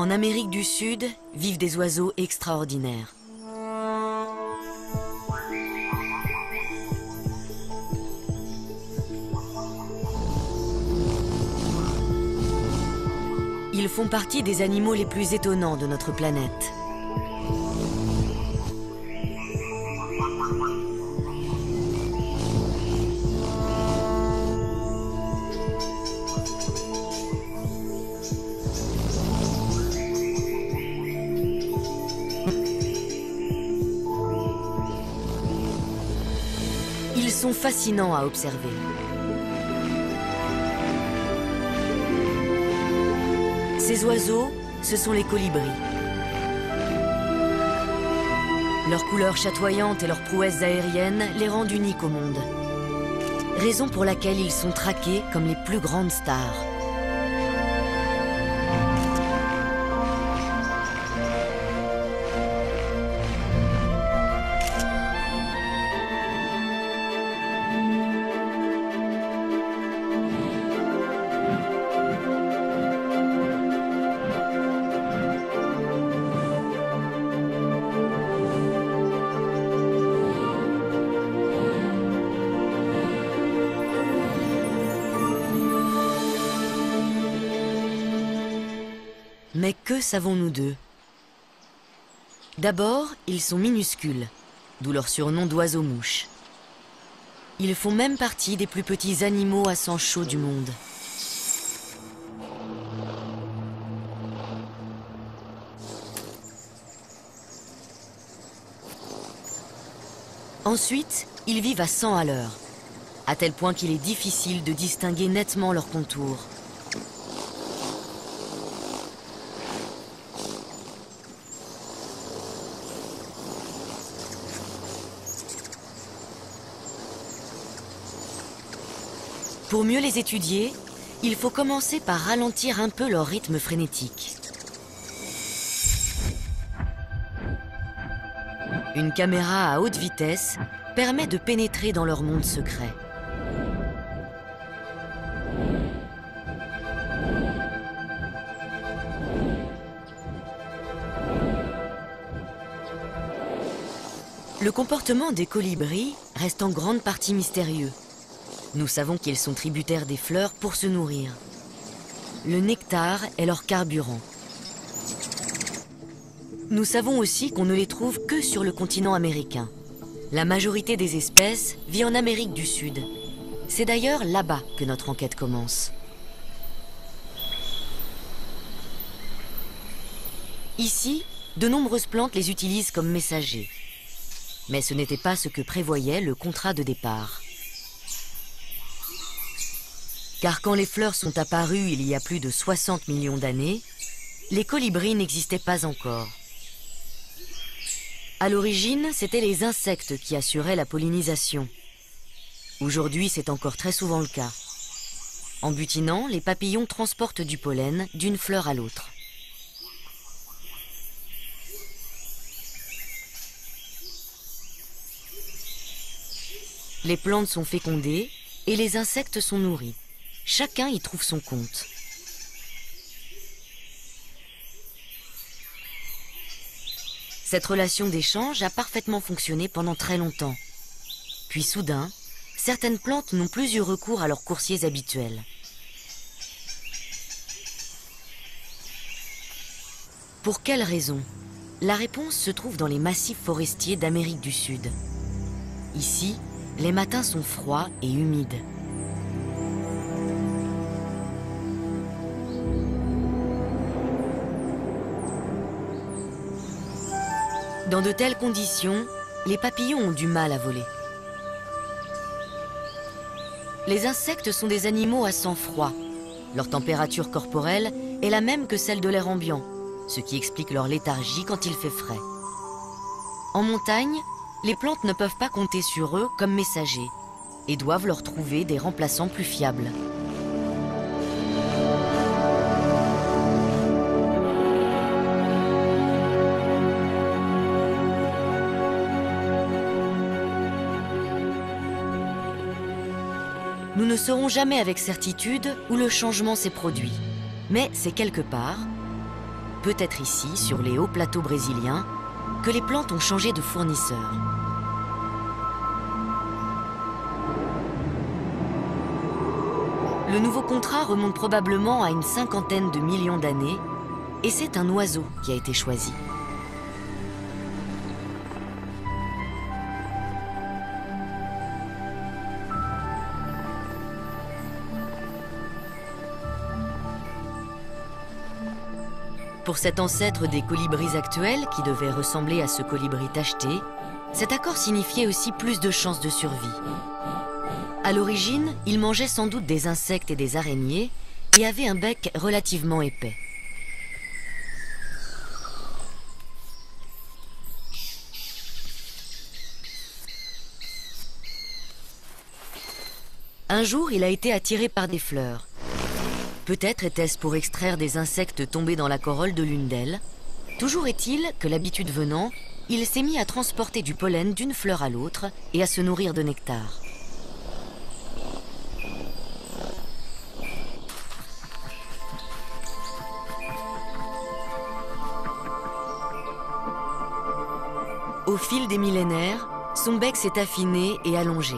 En Amérique du Sud vivent des oiseaux extraordinaires. Ils font partie des animaux les plus étonnants de notre planète. Ils sont fascinants à observer. Ces oiseaux, ce sont les colibris. Leur couleur chatoyante et leurs prouesses aériennes les rendent uniques au monde. Raison pour laquelle ils sont traqués comme les plus grandes stars. Mais que savons-nous d'eux? D'abord, ils sont minuscules, d'où leur surnom d'oiseaux-mouches. Ils font même partie des plus petits animaux à sang chaud du monde. Ensuite, ils vivent à 100 à l'heure, à tel point qu'il est difficile de distinguer nettement leurs contours. Pour mieux les étudier, il faut commencer par ralentir un peu leur rythme frénétique. Une caméra à haute vitesse permet de pénétrer dans leur monde secret. Le comportement des colibris reste en grande partie mystérieux. Nous savons qu'ils sont tributaires des fleurs pour se nourrir. Le nectar est leur carburant. Nous savons aussi qu'on ne les trouve que sur le continent américain. La majorité des espèces vit en Amérique du Sud. C'est d'ailleurs là-bas que notre enquête commence. Ici, de nombreuses plantes les utilisent comme messagers. Mais ce n'était pas ce que prévoyait le contrat de départ. Car quand les fleurs sont apparues il y a plus de 60 millions d'années, les colibris n'existaient pas encore. À l'origine, c'étaient les insectes qui assuraient la pollinisation. Aujourd'hui, c'est encore très souvent le cas. En butinant, les papillons transportent du pollen d'une fleur à l'autre. Les plantes sont fécondées et les insectes sont nourris. Chacun y trouve son compte. Cette relation d'échange a parfaitement fonctionné pendant très longtemps. Puis soudain, certaines plantes n'ont plus eu recours à leurs coursiers habituels. Pour quelle raison? La réponse se trouve dans les massifs forestiers d'Amérique du Sud. Ici, les matins sont froids et humides. Dans de telles conditions, les papillons ont du mal à voler. Les insectes sont des animaux à sang froid. Leur température corporelle est la même que celle de l'air ambiant, ce qui explique leur léthargie quand il fait frais. En montagne, les plantes ne peuvent pas compter sur eux comme messagers et doivent leur trouver des remplaçants plus fiables. Nous ne saurons jamais avec certitude où le changement s'est produit. Mais c'est quelque part, peut-être ici, sur les hauts plateaux brésiliens, que les plantes ont changé de fournisseur. Le nouveau contrat remonte probablement à une 50aine de millions d'années, et c'est un oiseau qui a été choisi. Pour cet ancêtre des colibris actuels, qui devait ressembler à ce colibri tacheté, cet accord signifiait aussi plus de chances de survie. À l'origine, il mangeait sans doute des insectes et des araignées et avait un bec relativement épais. Un jour, il a été attiré par des fleurs. Peut-être était-ce pour extraire des insectes tombés dans la corolle de l'une d'elles. Toujours est-il que, l'habitude venant, il s'est mis à transporter du pollen d'une fleur à l'autre et à se nourrir de nectar. Au fil des millénaires, son bec s'est affiné et allongé.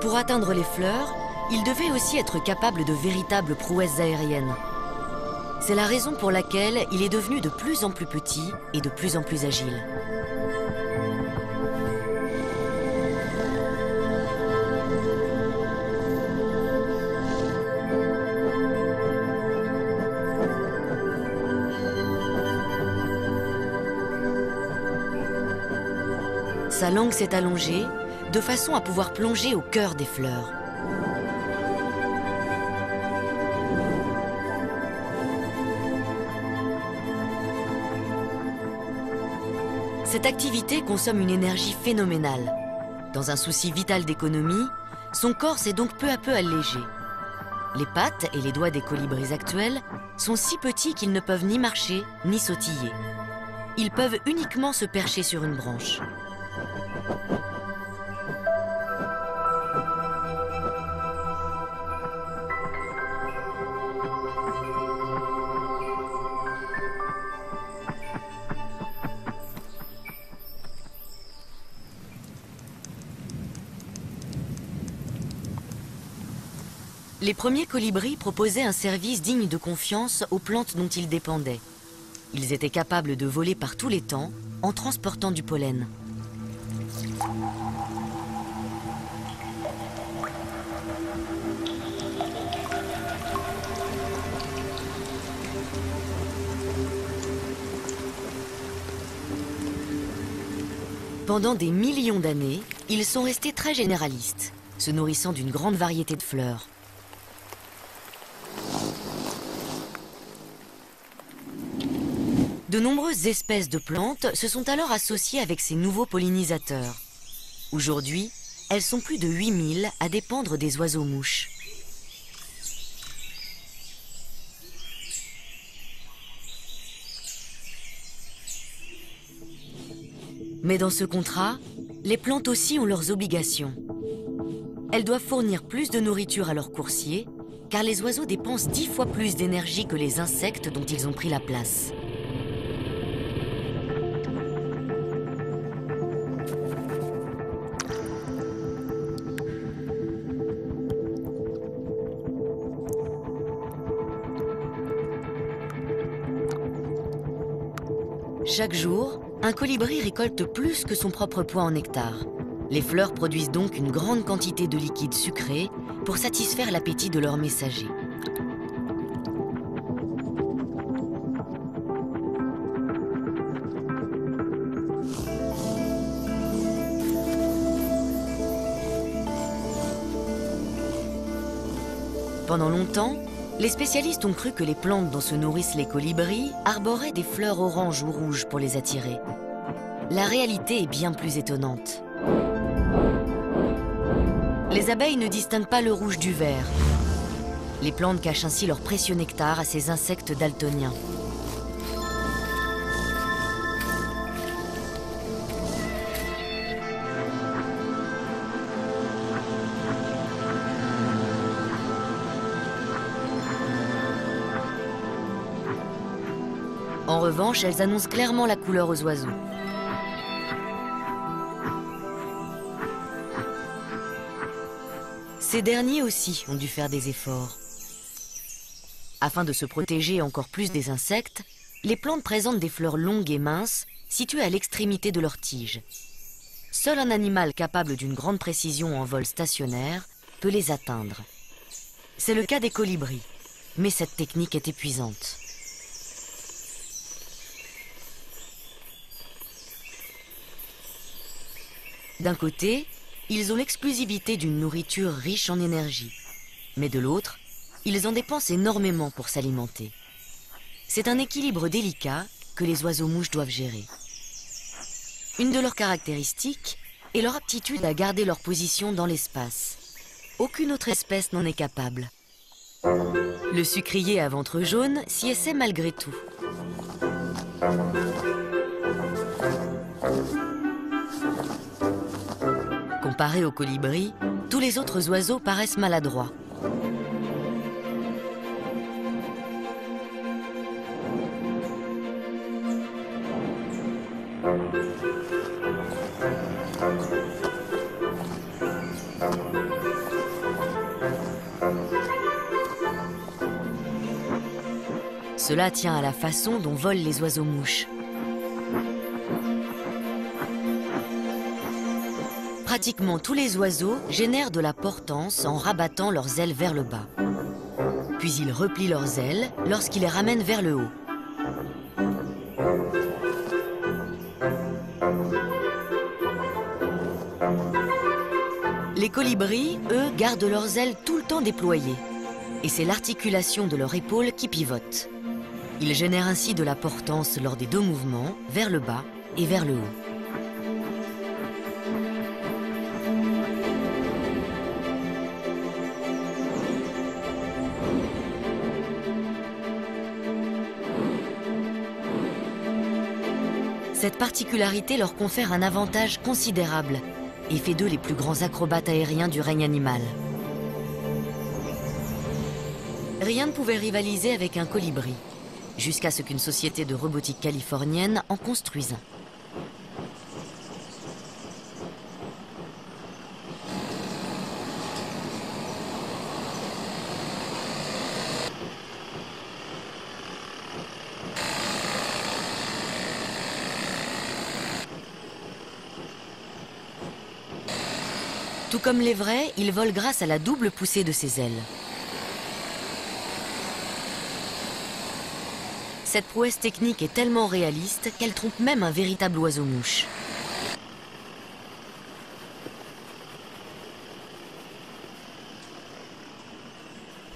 Pour atteindre les fleurs, il devait aussi être capable de véritables prouesses aériennes. C'est la raison pour laquelle il est devenu de plus en plus petit et de plus en plus agile. Sa langue s'est allongée, de façon à pouvoir plonger au cœur des fleurs. Cette activité consomme une énergie phénoménale. Dans un souci vital d'économie, son corps s'est donc peu à peu allégé. Les pattes et les doigts des colibris actuels sont si petits qu'ils ne peuvent ni marcher ni sautiller. Ils peuvent uniquement se percher sur une branche. Les premiers colibris proposaient un service digne de confiance aux plantes dont ils dépendaient. Ils étaient capables de voler par tous les temps en transportant du pollen. Pendant des millions d'années, ils sont restés très généralistes, se nourrissant d'une grande variété de fleurs. De nombreuses espèces de plantes se sont alors associées avec ces nouveaux pollinisateurs. Aujourd'hui, elles sont plus de 8000 à dépendre des oiseaux-mouches. Mais dans ce contrat, les plantes aussi ont leurs obligations. Elles doivent fournir plus de nourriture à leurs coursiers, car les oiseaux dépensent 10 fois plus d'énergie que les insectes dont ils ont pris la place. Chaque jour, un colibri récolte plus que son propre poids en nectar. Les fleurs produisent donc une grande quantité de liquide sucré pour satisfaire l'appétit de leurs messagers. Pendant longtemps, les spécialistes ont cru que les plantes dont se nourrissent les colibris arboraient des fleurs oranges ou rouges pour les attirer. La réalité est bien plus étonnante. Les abeilles ne distinguent pas le rouge du vert. Les plantes cachent ainsi leur précieux nectar à ces insectes daltoniens. En revanche, elles annoncent clairement la couleur aux oiseaux. Ces derniers aussi ont dû faire des efforts. Afin de se protéger encore plus des insectes, les plantes présentent des fleurs longues et minces, situées à l'extrémité de leur tige. Seul un animal capable d'une grande précision en vol stationnaire peut les atteindre. C'est le cas des colibris, mais cette technique est épuisante. D'un côté, ils ont l'exclusivité d'une nourriture riche en énergie, mais de l'autre, ils en dépensent énormément pour s'alimenter. C'est un équilibre délicat que les oiseaux-mouches doivent gérer. Une de leurs caractéristiques est leur aptitude à garder leur position dans l'espace. Aucune autre espèce n'en est capable. Le sucrier à ventre jaune s'y essaie malgré tout. Comparé aux colibris, tous les autres oiseaux paraissent maladroits. Cela tient à la façon dont volent les oiseaux-mouches. Pratiquement tous les oiseaux génèrent de la portance en rabattant leurs ailes vers le bas. Puis ils replient leurs ailes lorsqu'ils les ramènent vers le haut. Les colibris, eux, gardent leurs ailes tout le temps déployées. Et c'est l'articulation de leur épaule qui pivote. Ils génèrent ainsi de la portance lors des deux mouvements, vers le bas et vers le haut. Cette particularité leur confère un avantage considérable et fait d'eux les plus grands acrobates aériens du règne animal. Rien ne pouvait rivaliser avec un colibri, jusqu'à ce qu'une société de robotique californienne en construise un. Tout comme les vrais, ils volent grâce à la double poussée de ses ailes. Cette prouesse technique est tellement réaliste qu'elle trompe même un véritable oiseau-mouche.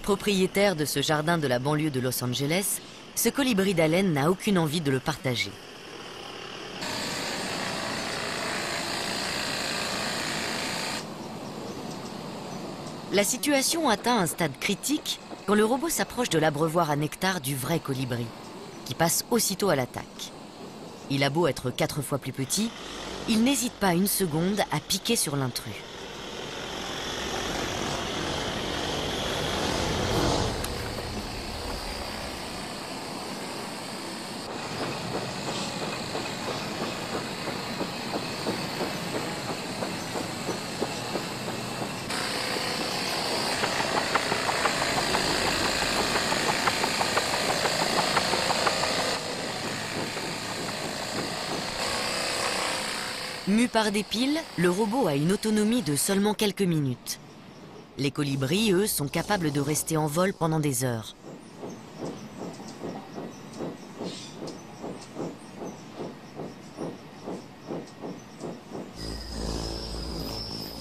Propriétaire de ce jardin de la banlieue de Los Angeles, ce colibri d'haleine n'a aucune envie de le partager. La situation atteint un stade critique quand le robot s'approche de l'abreuvoir à nectar du vrai colibri, qui passe aussitôt à l'attaque. Il a beau être 4 fois plus petit, il n'hésite pas une seconde à piquer sur l'intrus. Mu par des piles, le robot a une autonomie de seulement quelques minutes. Les colibris, eux, sont capables de rester en vol pendant des heures.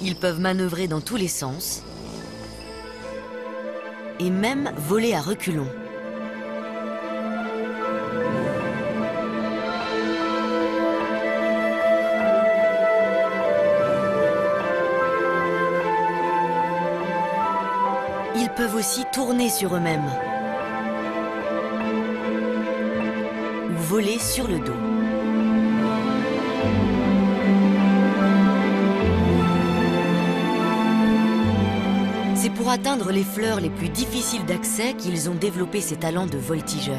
Ils peuvent manœuvrer dans tous les sens et même voler à reculons. Ils peuvent aussi tourner sur eux-mêmes ou voler sur le dos. C'est pour atteindre les fleurs les plus difficiles d'accès qu'ils ont développé ces talents de voltigeurs.